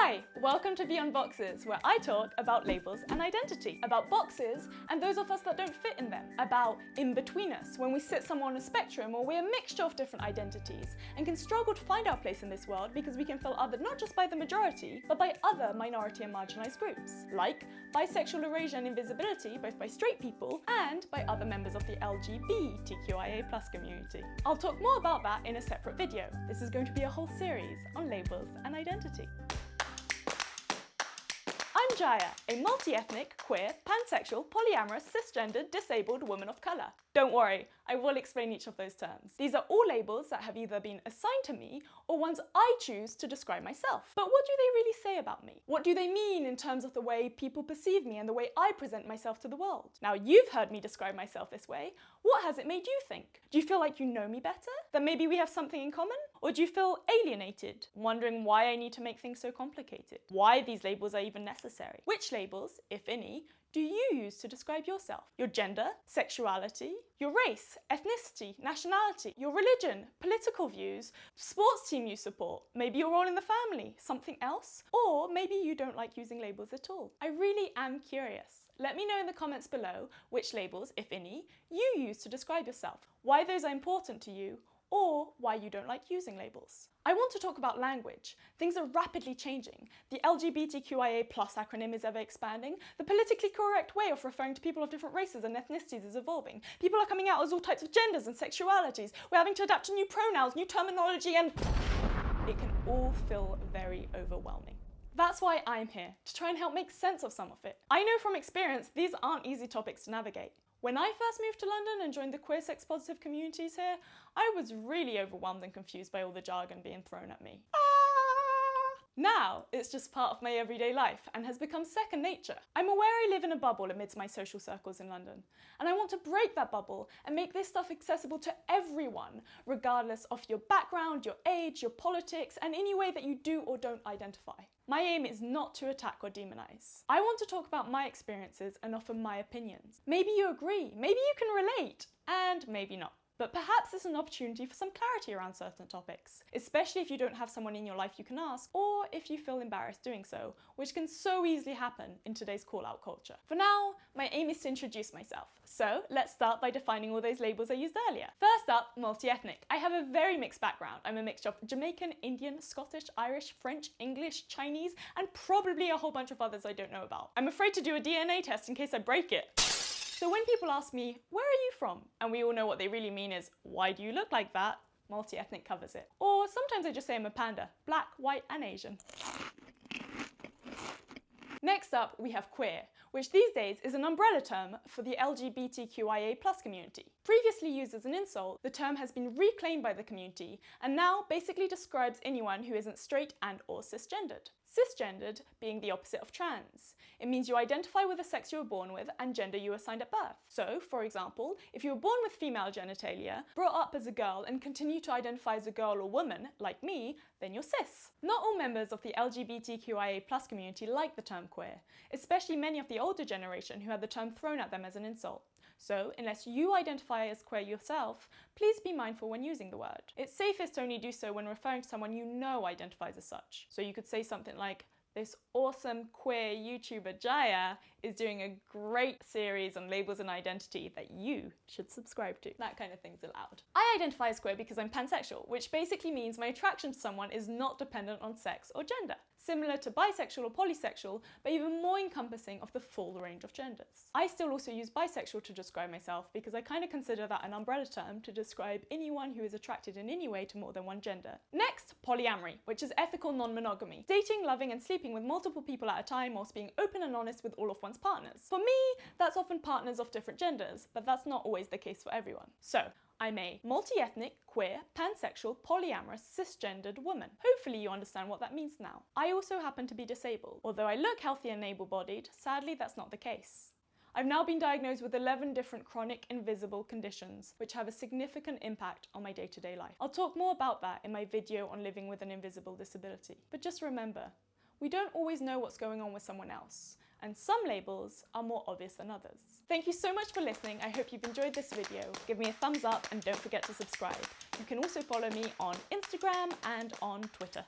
Hi, welcome to Beyond Boxes, where I talk about labels and identity, about boxes and those of us that don't fit in them, about in-betweeners, when we sit somewhere on a spectrum or we're a mixture of different identities and can struggle to find our place in this world because we can feel othered not just by the majority, but by other minority and marginalised groups, like bisexual erasure and invisibility, both by straight people and by other members of the LGBTQIA+ community. I'll talk more about that in a separate video. This is going to be a whole series on labels and identity. I'm Jaia, a multi-ethnic, queer, pansexual, polyamorous, cisgendered, disabled woman of colour. Don't worry, I will explain each of those terms. These are all labels that have either been assigned to me or ones I choose to describe myself. But what do they really say about me? What do they mean in terms of the way people perceive me and the way I present myself to the world? Now, you've heard me describe myself this way. What has it made you think? Do you feel like you know me better? That maybe we have something in common? Or do you feel alienated, wondering why I need to make things so complicated? Why these labels are even necessary? Which labels, if any, do you use to describe yourself? Your gender, sexuality, your race, ethnicity, nationality, your religion, political views, sports team you support, maybe your role in the family, something else? Or maybe you don't like using labels at all. I really am curious. Let me know in the comments below which labels, if any, you use to describe yourself, why those are important to you, or why you don't like using labels. I want to talk about language. Things are rapidly changing. The LGBTQIA+ acronym is ever expanding. The politically correct way of referring to people of different races and ethnicities is evolving. People are coming out as all types of genders and sexualities. We're having to adapt to new pronouns, new terminology, and it can all feel very overwhelming. That's why I'm here, to try and help make sense of some of it. I know from experience these aren't easy topics to navigate. When I first moved to London and joined the queer sex positive communities here, I was really overwhelmed and confused by all the jargon being thrown at me. Now, it's just part of my everyday life and has become second nature. I'm aware I live in a bubble amidst my social circles in London, and I want to break that bubble and make this stuff accessible to everyone, regardless of your background, your age, your politics, and any way that you do or don't identify. My aim is not to attack or demonize. I want to talk about my experiences and offer my opinions. Maybe you agree, maybe you can relate, and maybe not. But perhaps it's an opportunity for some clarity around certain topics, especially if you don't have someone in your life you can ask, or if you feel embarrassed doing so, which can so easily happen in today's call-out culture. For now, my aim is to introduce myself. So let's start by defining all those labels I used earlier. First up, multi-ethnic. I have a very mixed background. I'm a mixture of Jamaican, Indian, Scottish, Irish, French, English, Chinese, and probably a whole bunch of others I don't know about. I'm afraid to do a DNA test in case I break it. So when people ask me, where are you from? And we all know what they really mean is, why do you look like that? Multi-ethnic covers it. Or sometimes I just say I'm a panda, black, white, and Asian. Next up, we have queer, which these days is an umbrella term for the LGBTQIA+ community. Previously used as an insult, the term has been reclaimed by the community and now basically describes anyone who isn't straight and/or cisgendered. Cisgendered being the opposite of trans. It means you identify with the sex you were born with and gender you assigned at birth. So, for example, if you were born with female genitalia, brought up as a girl and continue to identify as a girl or woman, like me, then you're cis. Not all members of the LGBTQIA+ community like the term queer, especially many of the older generation who had the term thrown at them as an insult. So, unless you identify as queer yourself, please be mindful when using the word. It's safest to only do so when referring to someone you know identifies as such. So you could say something like, this awesome queer YouTuber Jaia is doing a great series on labels and identity that you should subscribe to. That kind of thing's allowed. I identify as queer because I'm pansexual, which basically means my attraction to someone is not dependent on sex or gender. Similar to bisexual or polysexual, but even more encompassing of the full range of genders. I still also use bisexual to describe myself because I kind of consider that an umbrella term to describe anyone who is attracted in any way to more than one gender. Next, polyamory, which is ethical non-monogamy. Dating, loving, and sleeping with multiple people at a time whilst being open and honest with all of one's partners. For me, that's often partners of different genders, but that's not always the case for everyone. So, I'm a multi-ethnic, queer, pansexual, polyamorous, cisgendered woman. Hopefully you understand what that means now. I also happen to be disabled. Although I look healthy and able-bodied, sadly that's not the case. I've now been diagnosed with 11 different chronic invisible conditions, which have a significant impact on my day-to-day life. I'll talk more about that in my video on living with an invisible disability. But just remember, we don't always know what's going on with someone else, and some labels are more obvious than others. Thank you so much for listening. I hope you've enjoyed this video. Give me a thumbs up and don't forget to subscribe. You can also follow me on Instagram and on Twitter.